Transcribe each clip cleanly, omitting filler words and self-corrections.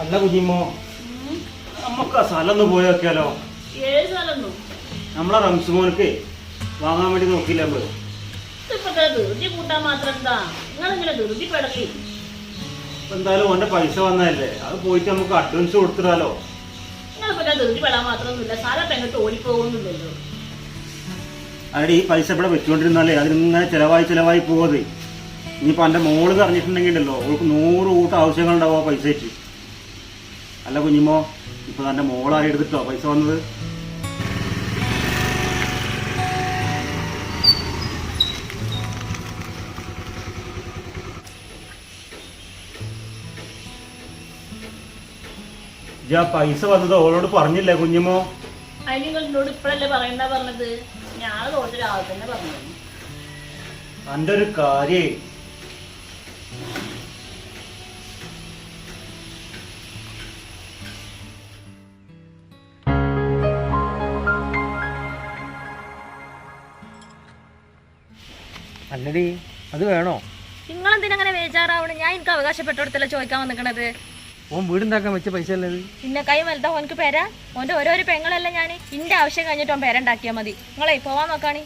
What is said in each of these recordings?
അല്ല കുഞ്ഞിമ്മോ, നമുക്ക് ആ സ്ഥലം ഒന്ന് പോയി നോക്കിയാലോ? ഏത് സ്ഥലം? നമ്മളെ റംസുമോനക്ക് വാങ്ങാൻ വേണ്ടി നോക്കിയില്ല നമ്മള്. ധൃതി കൂട്ടാൻ മാത്രം എന്താ നിങ്ങളിങ്ങനെ ധൃതി പെടലി? എന്തായാലും ഓന്റെ പൈസ വന്നതല്ലേ, അത് പോയിട്ട് നമുക്ക് അഡ്വാൻസ് കൊടുത്തിടാലോ. നിങ്ങളിപ്പോ ധൃതി പെടാൻ മാത്രമൊന്നുമില്ല, സ്ഥലം എങ്ങോട്ട് ഓടിപ്പോകുന്നില്ലല്ലോ. അവിടെ ഈ പൈസ ഇവിടെ വെച്ചുകൊണ്ടിരുന്നാലേ അതിനിങ്ങനെ ചിലവായി പോവത്. ഇനിയിപ്പോൾ എൻ്റെ മോള് പറഞ്ഞിട്ടുണ്ടെങ്കിൽ ഉണ്ടല്ലോ, അവൾക്ക് 100 കൂട്ടം ആവശ്യങ്ങളുണ്ടാവും ആ പൈസ വെച്ച്. അല്ല കുഞ്ഞിമ്മോ, ഇപ്പൊ തന്റെ മോളാരി എടുത്തിട്ടോ പൈസ വന്നത്? പൈസ വന്നത് അവളോട് പറഞ്ഞില്ലേ കുഞ്ഞിമ്മോ? അതിന് നിങ്ങളോട് ഇപ്പഴല്ലേ പറഞ്ഞത്? ഞാൻ തോന്നിട്ട് രാവിലെ തന്നെ പറഞ്ഞു. എന്റെ ഒരു കാര്യേ, അല്ലടി അത് വേണോ? നിങ്ങളെന്തിനങ്ങനെ ബേജാറാവണം? ഞാൻ എനിക്ക് അവകാശപ്പെട്ടോടത്തല്ല ചോദിക്കാൻ വന്നിക്കണത്. ഓൻ വീടുണ്ടാക്കാൻ വെച്ച പൈസ അല്ലേ ഇത്? പിന്നെ കൈ വലുതാ ഓനക്ക് പേരാ? ഓന്റെ ഓരോരോ പെങ്ങളല്ല ഞാൻ. ഇന്റെ ആവശ്യം കഴിഞ്ഞിട്ട് ഓൻ പേരുണ്ടാക്കിയാൽ മതി. നിങ്ങളെ പോവാൻ നോക്കാണി.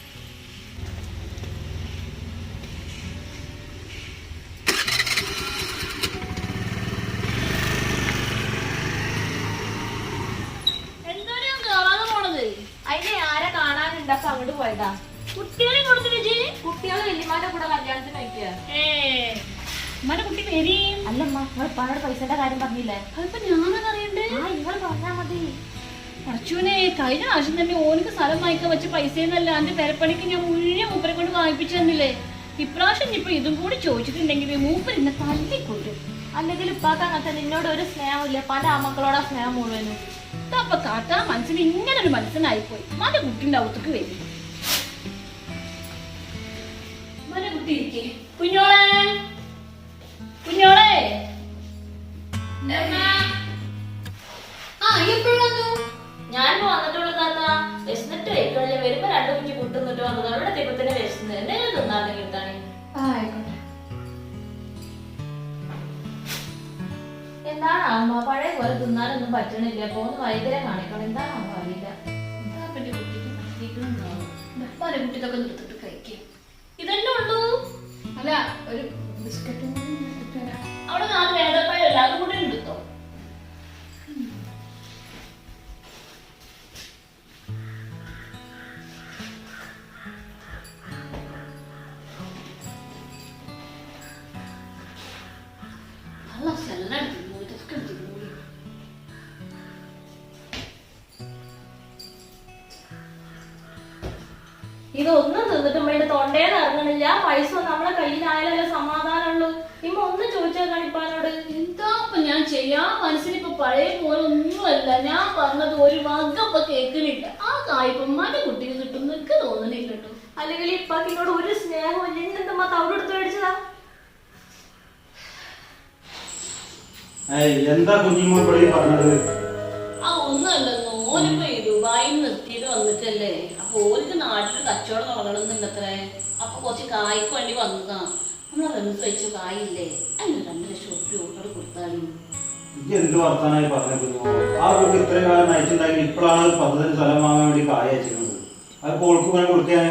അതിനെ ആരെ കാണാനുണ്ടോ? അങ്ങോട്ട് പോയതാ. കുട്ടികളെ കൊടുത്തിട്ട് കുട്ടികളെ വല്യമാരുടെ കൂടെ കല്യാണത്തിന് വയ്ക്കുക. കുട്ടി പേര് അല്ലമ്മ, നിങ്ങൾ ഇപ്പാനോട് പൈസന്റെ കാര്യം പറഞ്ഞില്ലേ? അതിപ്പോ ഞാനത് അറിയണ്ടേ? നിങ്ങൾ പറഞ്ഞാ മതി. അർച്ചുനെ, കഴിഞ്ഞ പ്രാവശ്യം തന്നെ ഓനക്ക് സ്ഥലം വാങ്ങിക്കാൻ വെച്ച പൈസയെന്നല്ല എന്റെ പെരപ്പണിക്ക് ഞാൻ മുഴുവൻ മൂപ്പരെ കൊണ്ട് വാങ്ങിപ്പിച്ചു തന്നില്ലേ. ഇപ്രാവശ്യം ഇപ്പൊ ഇതും കൂടി ചോദിച്ചിട്ടുണ്ടെങ്കിൽ മൂപ്പർ എന്നെ തല്ലിക്കൊല്ലും. അല്ലെങ്കിൽ ഇപ്പാക്ക് അങ്ങനത്തെ നിന്നോട് ഒരു സ്നേഹമില്ല, പല ആമക്കളോടാ സ്നേഹം മുഴുവനും. അപ്പൊ കാട്ടാ മനസ്സിന് ഇങ്ങനെ ഒരു മനസ്സിനായിപ്പോയി. മല കുട്ടിന്റെ അവത്തേക്ക് വരും. മല കുട്ടി ഇരിക്കേ. കുഞ്ഞോളെ കുഞ്ഞോളെ, ഞാനിപ്പോ വന്നിട്ടുള്ള താത്ത വിശന്നിട്ട് വെക്കല്ലേ. വരുമ്പോ 2 കുറ്റി കുട്ടുന്നിട്ട് വന്നത്. അവിടെ ദൈവത്തിന് വിശന്ന് എന്തെങ്കിലും തിന്നാണ്ടെങ്കിൽ കിട്ടാണ്. എന്താണ് അമ്മ പഴയ പോലെ തിന്നാനൊന്നും പറ്റണില്ല. പോന്ന് വൈദ്യരെ കാണിക്കണം. എന്താണ് അമ്മ അറിയില്ല. കുട്ടിക്കൊക്കെ നിർത്തിട്ട് കഴിക്കാം. ഇതന്നെ ഉള്ളൂ. അല്ല, ഒരു ബിസ്ക്കറ്റും അവിടെ 4 നേതപ്പഴല്ല, അതും കൂടെ എടുത്തോ. നല്ല സെല്ലാം തിന്നു, ഇതൊക്കെ തിന്നു. ഇതൊന്നും തിന്നിട്ട് ഉമ്മയുടെ തൊണ്ടേന്ന് ഇറങ്ങണില്ല. പൈസ നമ്മളെ കയ്യിലായാലല്ലേ സമാധാനമുള്ളൂ. ഇമ്മ ഒന്ന് ചോദിച്ചാൽ കാണിപ്പാനോട്. എന്താ ഇപ്പൊ ഞാൻ ചെയ്യാ? മനസ്സിനിപ്പോ പഴയ പോലെ ഒന്നുമല്ല. ഞാൻ പറഞ്ഞത് ഒരു വകപ്പൊ കേൾക്കണില്ല. ആ കായ്പ മല കുട്ടിക്ക് കിട്ടും നിനക്ക് തോന്നണില്ല കേട്ടോ. അല്ലെങ്കിൽ ഇപ്പാക്കിനോട് ഒരു സ്നേഹവും ഇല്ല. ഇന്നെന്താ തവിടെടുത്ത് മേടിച്ചതാ? എന്താ കുഞ്ഞിമ്മോ ഇവിടെ പറഞ്ഞത്? ആ ഒന്നല്ലെന്നോ, ഓനിപ്പോ ദുബായിൽ നിർത്തിയിട്ട് വന്നിട്ടല്ലേ. അപ്പൊ ഓർക്ക് നാട്ടിൽ കച്ചവടം തുടങ്ങണമെന്നുണ്ടത്രേ. അപ്പൊ കുറച്ച് കായ്ക്ക് വേണ്ടി വന്നതാ. നമ്മളെ റെൻസ് വെച്ച കായില്ലേ, അതിന് 2 ലക്ഷം റുപ്യ ഓട്ടോട് കൊടുത്താലും. എന്ത് വർത്താനായി പറഞ്ഞത്? ആ കുട്ടി ഇത്രയും കാലം നയിച്ചുണ്ടാക്കി ഇപ്പോഴാണ് 10 സ്ഥലം വാങ്ങാൻ വേണ്ടി കായ അയച്ചിരുന്നത്. അത് പോൾക്ക് വേണം കൊടുക്കാൻ.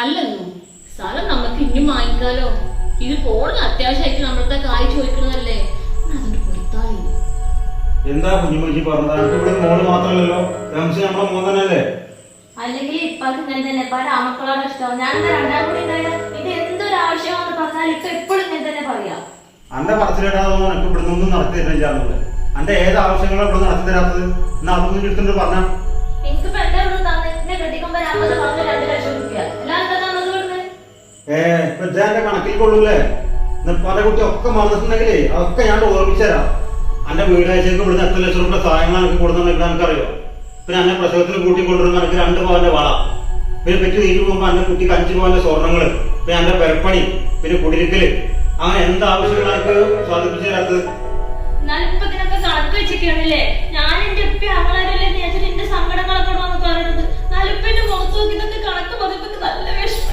അല്ലെന്നോ, സ്ഥലം നമുക്ക് ഇനിയും വാങ്ങിക്കാലോ. ഇത് പോളിന് അത്യാവശ്യമായിട്ട് നമ്മളത്തെ കായ് ചോദിക്കണതല്ലേ, അതുകൊണ്ട് കൊടുത്താലും. എന്താ കുഞ്ഞുമോജി പറഞ്ഞത്? ഇവിടെ മോള് മാത്രമല്ലല്ലോ, റംസി നമ്മളെ മോൻ തന്നെയല്ലേ? അല്ലെങ്കിൽ ഇപ്പാക്ക് ഇങ്ങനെ തന്നെ പല ആമക്കളോട് ഇഷ്ടം. ഞാൻ 2 കൂടി ഉണ്ടായത്. ഇത് എന്തൊരു ആവശ്യമാണെന്ന് പറഞ്ഞാൽ ഇപ്പൊ എപ്പോഴും ഇങ്ങനെ തന്നെ പറയാം. അന്റെ പറച്ചിലിടാതെ എനിക്ക് ഇവിടെ നിന്നും നടത്തി തരാൻ. അന്റെ ഏത് ആവശ്യങ്ങളോ ഇവിടെ നടത്തി തരാത്തത്? എന്നാ അതൊന്നും എടുത്തിട്ട് പറഞ്ഞ എനിക്കിപ്പോ എന്റെ ഇവിടെ തന്നെ എന്നെ കെട്ടിക്കുമ്പോ 2 ലക്ഷം റുപ്യ എല്ലാവരും ഇപ്പൊ എന്റെ കണക്കിൽ കൊള്ളൂലേ? പല കുട്ടി ഒക്കെ മറന്നിട്ടുണ്ടെങ്കിലേ അതൊക്കെ ഞാൻ ഓർമ്മിച്ചു തരാം. അന്റെ വീടാഴ്ചക്ക് ഇവിടുന്ന് 8 ലക്ഷം റുപ്യ സാധനങ്ങൾ എനിക്ക് കൊടുക്കുന്നുണ്ടെങ്കിൽ എനിക്കറിയോ. പിന്നെ അന്നെ പ്രസവത്തിന് കൂട്ടിക്കൊണ്ടിരുന്ന എനിക്ക് 2 പവന്റെ വള, പിന്നെ പെറ്റ് നീറ്റ് പോകുമ്പോ അന്റെ കുട്ടിക്ക് 5 പവന്റെ സ്വർണ്ണങ്ങള്, പിന്നെ അന്റെ പെരപ്പണി, പിന്നെ കുടിരിക്കല്, അങ്ങനെ എന്താവശ്യങ്ങളായിട്ട് സാധിപ്പിച്ചു തരാത്തത്? ഞാനിപ്പോ ഇതിനൊക്കെ കണക്ക് വെച്ചിരിക്കണല്ലേ. ഞാൻ എന്റെ ഉപ്പ അവളല്ലേ നേച്ചർ എന്റെ സങ്കടങ്ങളൊക്കെ വന്ന് പറയണത്. നാലുപ്പന്റെ മുഖത്ത് നോക്കി ഇതൊക്കെ കണക്ക് പറഞ്ഞപ്പോ നല്ല വിഷമം.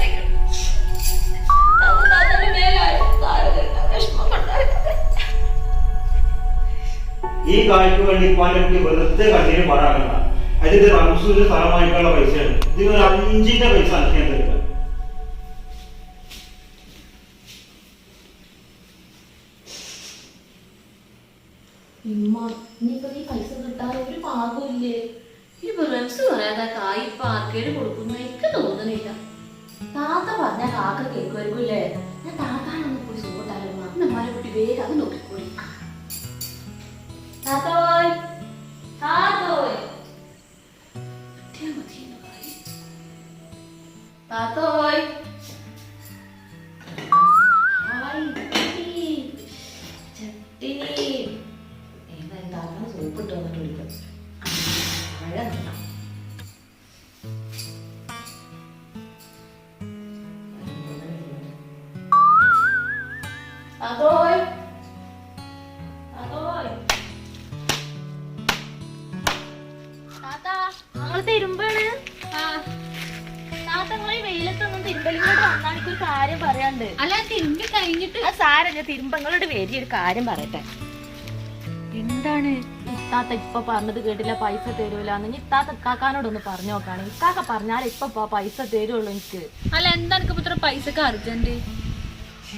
ഈ കായ്ക്ക് വേണ്ടി ഉപ്പാന്റെ കുട്ടി വെറുതെ കണ്ണീര് പാടാകണ്ട. അതിന്റെ റംസൂര് സ്ഥലം വാങ്ങിക്കാനുള്ള പൈസയാണ്. ഇതിന് ഒരു 5ന്റെ പൈസ അനക്കാൻ തരിക. ഇനിയിപ്പോ നീ പൈസ കിട്ടാൻ ഒരു പാകമില്ലേ? ഈ റംസ് പറയാതെ കായ് ഇപ്പൊ ആർക്കേട് കൊടുക്കുന്ന എനിക്ക് തോന്നുന്നില്ല. താത്ത പറഞ്ഞ കാക്ക കേൾക്കുമായിരിക്കുമല്ലേ? ഞാൻ താത്താനൊന്ന് പോയി സുഖട്ടാലോ. നമ്മാരെ കുട്ടി വേഗം അത് നോക്കിക്കോളി. താത്തോയ് താത്തോയ് താത്തോയ് ചട്ടിനി എന്താ സൂപ്പിട്ട് വന്നിട്ട് വിളിക്കും. മഴ നിന്നാ താത്തോയ് താത്തോയ് താത്താ ഞങ്ങള് തിരുമ്പാണ്. താത്ത നിങ്ങളെ ഈ വെയിലത്തൊന്നും തിരുമ്പലിങ്ങോട്ട് വന്നാൽ എനിക്കൊരു കാര്യം പറയാണ്ട്. അല്ല തിരുമ്പി കഴിഞ്ഞിട്ട് സാരല്ല തിരുമ്പങ്ങളോട് വലിയൊരു കാര്യം പറയട്ടെ. എന്താണ് ഇത്താത്ത ഇപ്പൊ പറഞ്ഞത് കേട്ടില്ല, പൈസ തരൂലെന്ന്. ഇത്താത്ത ഇക്കാക്കാനോടൊന്ന് പറഞ്ഞു നോക്കാണ്. ഇക്കാക്ക പറഞ്ഞാൽ ഇപ്പൊ പൈസ തരുള്ളൂ എനിക്ക്. അല്ല എന്താ എനിക്ക് ഇത്ര പൈസക്ക് അർജന്റ്?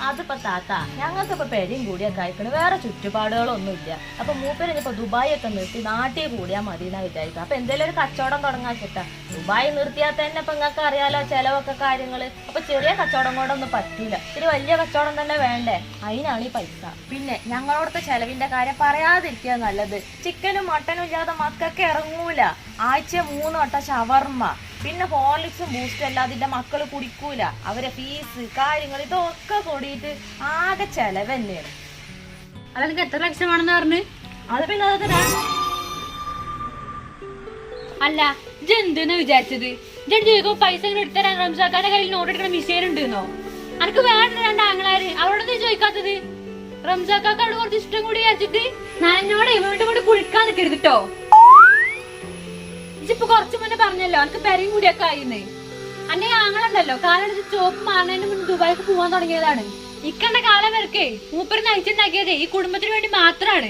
അതിപ്പോ താത്ത ഞങ്ങൾക്ക് ഇപ്പൊ പെരയും കൂടിയൊക്കെ അയക്കണ്, വേറെ ചുറ്റുപാടുകളൊന്നും ഇല്ല. അപ്പൊ മൂപ്പര് ഇപ്പൊ ദുബായി ഒക്കെ നിർത്തി നാട്ടിൽ കൂടിയാ മതി എന്നാ വിചാരിക്കുക. അപ്പൊ എന്തെങ്കിലും ഒരു കച്ചവടം തുടങ്ങാൻ വെച്ചിട്ടാ. ദുബായി നിർത്തിയാൽ തന്നെ ഇപ്പൊ നിങ്ങൾക്ക് അറിയാലോ ചെലവൊക്കെ കാര്യങ്ങള്. അപ്പൊ ചെറിയ കച്ചവടം കൊണ്ടൊന്നും പറ്റൂല, ഇത്തിരി വലിയ കച്ചവടം തന്നെ വേണ്ടേ? അതിനാണ് ഈ പൈസ. പിന്നെ ഞങ്ങളോടത്തെ ചെലവിന്റെ കാര്യം പറയാതിരിക്കുക നല്ലത്. ചിക്കനും മട്ടനും ഇല്ലാതെ മക്കൾക്ക് ഇറങ്ങൂല. ആഴ്ച 3 വട്ടം ഷവർമ്മ, പിന്നെ ഹോർലിക്സും ബൂസ്റ്റും അല്ലാതിന്റെ മക്കള് കുടിക്കൂല. അവരെ ഫീസ് കാര്യങ്ങൾ ഇതൊക്കെ കൂടിയിട്ട് ആകെ ചെലവ് തന്നെയാണ്. അല്ല എനിക്ക് എത്ര ലക്ഷമാണെന്ന് പറഞ്ഞു? അത് പിന്നെ അത് തരാം. അല്ല ഇജ്ജ് എന്തെന്ന് വിചാരിച്ചത്? ഇജ്ജ് ചോദിക്കോ പൈസ ഇങ്ങനെ എടുത്തരാൻ റംസാക്കാന്റെ കയ്യിൽ നോട്ട് എടുക്കണ മിഷീൻ ഉണ്ടെന്നോ? അനക്ക് വേണ്ട 2 ആങ്ങളാര് അവരോടൊന്നും ചോദിക്കാത്തത്? റംസാക്കാക്ക് അവിടെ കുറച്ച് ഇഷ്ടം കൂടി വിചാരിച്ചിട്ട് ഞാൻ എന്നോട് ഇവരോട് കൂടി കുളിക്കാൻ നിൽക്കരുതിട്ടോ. ഇപ്പൊ കുറച്ചു മുന്നേ പറഞ്ഞല്ലോ എനിക്ക് പെരയും കൂടിയൊക്കെ ആയിന്ന്. അന്റെ ആങ്ങളുണ്ടല്ലോ കാലെടുത്ത് ചോപ്പ് മാറുന്നതിന് മുന്നേ ദുബായിക്ക് പോവാൻ തുടങ്ങിയതാണ്. ഇക്കണ്ട കാലം വരക്കേ മൂപ്പര് നയിച്ചുണ്ടാക്കിയതേ ഈ കുടുംബത്തിന് വേണ്ടി മാത്രാണ്.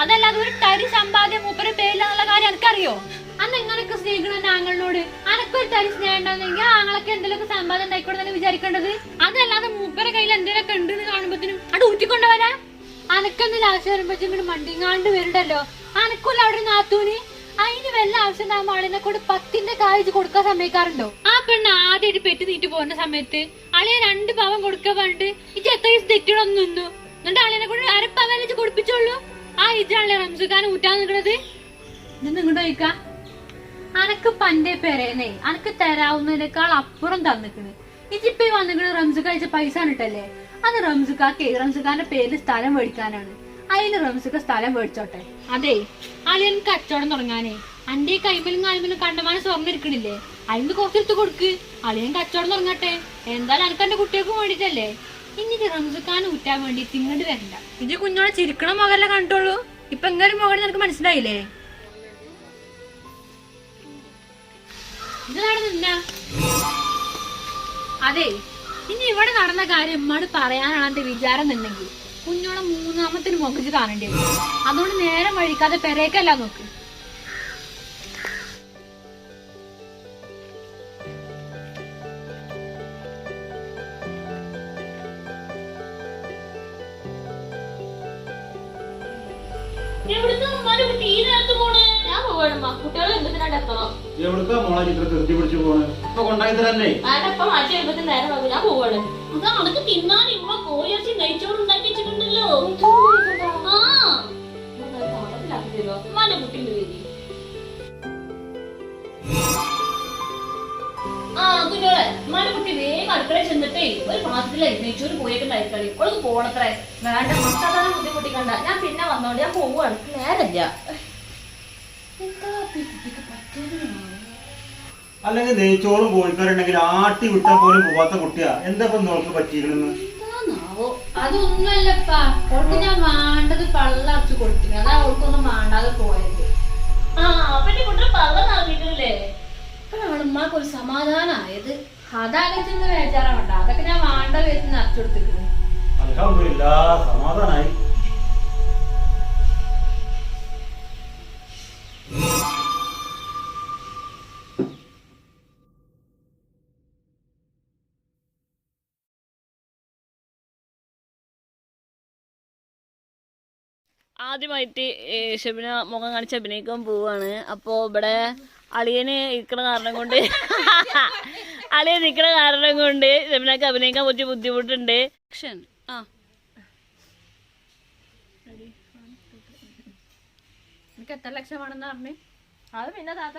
അതല്ലാതെ ഒരു തരി സമ്പാദ്യം മൂപ്പര് പേരിലാന്നുള്ള കാര്യം എനിക്കറിയോ? അന്ന് എങ്ങനെയൊക്കെ സ്നേഹിക്കണം എന്റെ ആങ്ങളിനോട്. അനക്കൊരു തരി സ്നേഹം ഉണ്ടാവുന്നെങ്കിൽ ആങ്ങളൊക്കെ എന്തെങ്കിലുമൊക്കെ സമ്പാദ്യം ഉണ്ടായിക്കോട്ടെ വിചാരിക്കേണ്ടത്. അതല്ലാതെ മൂപ്പരെ കയ്യിൽ എന്തെങ്കിലുമൊക്കെ ഉണ്ടെന്ന് കാണുമ്പോഴത്തേനും അത് ഊറ്റിക്കൊണ്ടുവരാ. അനക്കെന്തെങ്കിലും ആവശ്യം വരുമ്പോഴത്തേക്കും മണ്ടിങ്ങാണ്ട് വരുന്നുണ്ടല്ലോ. അനക്കുള്ള അവിടെ നാത്തൂന് അതിന് വല്ല ആവശ്യം ഉണ്ടാകുമ്പോ ആളിനെ കൊണ്ട് 10ന്റെ കായ് കൊടുക്കാൻ സമ്മതിക്കാറുണ്ടോ? ആ പെണ്ണ് ആദ്യമായിട്ട് പെറ്റ് നീറ്റ് പോകുന്ന സമയത്ത് അളിയെ 2 പവൻ കൊടുക്കാൻ പറഞ്ഞിട്ട് ഇത് എത്ര ദിവസം തെറ്റിടൊന്നും നിന്നു. എന്നിട്ട് അളിനെ കൊണ്ട് 1/2 പവൻ വെച്ച് കൊടുപ്പിച്ചോളൂ. ആ ഇജാണല്ലേ റംസുഖാൻ ഊറ്റാൻ നിൽക്കുന്നത്. ഇന്ന് ഇങ്ങോട്ട് ചോദിക്കാ അനക്ക് പന്റെ പെരേന്നേ അനക്ക് തരാവുന്നതിനേക്കാൾ അപ്പുറം തന്നിക്കണ്. ഇജിപ്പോ വന്നിക്കണ് റംസുഖ അയച്ച പൈസ ഇട്ടല്ലേ? അത് റംസുഖാന്റെ പേരിൽ സ്ഥലം മേടിക്കാനാണ്. അതിന് റംസുഖ സ്ഥലം മേടിച്ചോട്ടെ. അതെ അളിയൻ കച്ചവടം തുടങ്ങാനേ അന്റെ കൈമലും കായ്മലും കണ്ടമാനം സ്വർണ്ണം ഇരിക്കണില്ലേ? അതിന് കുറച്ചെടുത്ത് കൊടുക്ക്. അളിയൻ കച്ചവടം തുടങ്ങട്ടെ. എന്തായാലും അനക്ക് എന്റെ കുട്ടികൾക്ക് വേണ്ടിട്ടല്ലേ. ഇനി റംസുഖാൻ ഊറ്റാൻ വേണ്ടി ഇങ്ങോട്ട് വരണ്ട. ഇജ് കുഞ്ഞോളെ ചിരിക്കണ മുഖല്ലേ കണ്ടോളൂ. ഇപ്പൊ എങ്ങനെ മുഖം നിനക്ക് മനസ്സിലായില്ലേ? ഇതാണ് നിന്ന. അതെ ഇനി ഇവിടെ നടന്ന കാര്യം ഉമ്മാട് പറയാനാണ് എന്റെ വിചാരം എന്നുണ്ടെങ്കിൽ കുഞ്ഞോളെ 3ാമത്തിന് മുഖച്ച് കാണേണ്ടി വരും. അതുകൊണ്ട് നേരം വഴിക്കാതെ പെരേക്കല്ല നോക്ക്. ഞാൻ പോകണമ്മ, കുട്ടികളെ എഴുപത്തിനായിട്ട് എത്തണം. എവിടുക്കാ മോളെ ചിത്ര തെറ്റി പിടിച്ചു പോണ്? ഇപ്പൊ കൊണ്ടായി തരല്ലേ? ആരപ്പം മാറ്റി എഴുപത്തിന് നേരം നോക്കും. ഞാൻ പോവാണ്. അത് അനക്ക് തിന്നാൻ ഇമ്മ കോഴിയിറച്ചി നെയ്ച്ചോറ് ഉണ്ടാക്കി വെച്ചിട്ടുണ്ടല്ലോ. ആ ഉമ്മാന്റെ കുട്ടിന്റെ പേര്. ആ കുഞ്ഞോളെ ഉമ്മാന്റെ കുട്ടി വേഗം അടുക്കള ചെന്നിട്ടേ ഒരു പാത്രത്തിലെ നെയ്ച്ചോറ് കോഴിയൊക്കെ ഉണ്ടായിക്കളി. അവൾക്ക് പോണത്രേ. വേണ്ട മക്കളെ ബുദ്ധിമുട്ടിക്കണ്ട. ഞാൻ പിന്നെ വന്നോണ്ട് ഞാൻ പോവാണ്. നേരല്ല. അല്ലെങ്കിൽ നെയ്ച്ചോറും കോഴിക്കാരുണ്ടെങ്കിൽ ആട്ടി വിട്ടാൽ പോലും പോവാത്ത കുട്ടിയാ. എന്താ ഇപ്പൊ നോക്ക് പറ്റിയിരിക്കണെന്ന്? അതൊന്നുമല്ലപ്പാ. അവൾക്ക് ഞാൻ വേണ്ടത് പള്ളറച്ച് കൊടുത്തില്ല. അതാ അവൾക്കൊന്നും വേണ്ടാതെ പോയത്. ആ അപ്പൊ കുട്ടി പള്ള നടന്നിട്ടില്ലേ? അപ്പോഴാണ് ഉമ്മാക്ക് ഒരു സമാധാനായത്. അതാലോചിച്ച് വേച്ചാറാവണ്ട. അതൊക്കെ ഞാൻ വേണ്ട വെച്ച് നിറച്ചെടുത്തിട്ടുണ്ട്. അൽഹംദുലില്ലാ സമാധാനായി. ആദ്യമായിട്ട് ഷെബിന മുഖം കാണിച്ച് അഭിനയിക്കാൻ പോവാണ്. അപ്പോൾ ഇവിടെ അളിയന് ഇരിക്കണ കാരണം കൊണ്ട് അളിയൻ നിൽക്കണ കാരണം കൊണ്ട് ഷെബിനക്ക് അഭിനയിക്കാൻ കുറച്ച് ബുദ്ധിമുട്ടുണ്ട്. എനിക്ക് എത്ര ലക്ഷമാണെന്ന് പറഞ്ഞു? അത് പിന്നെ താത്ത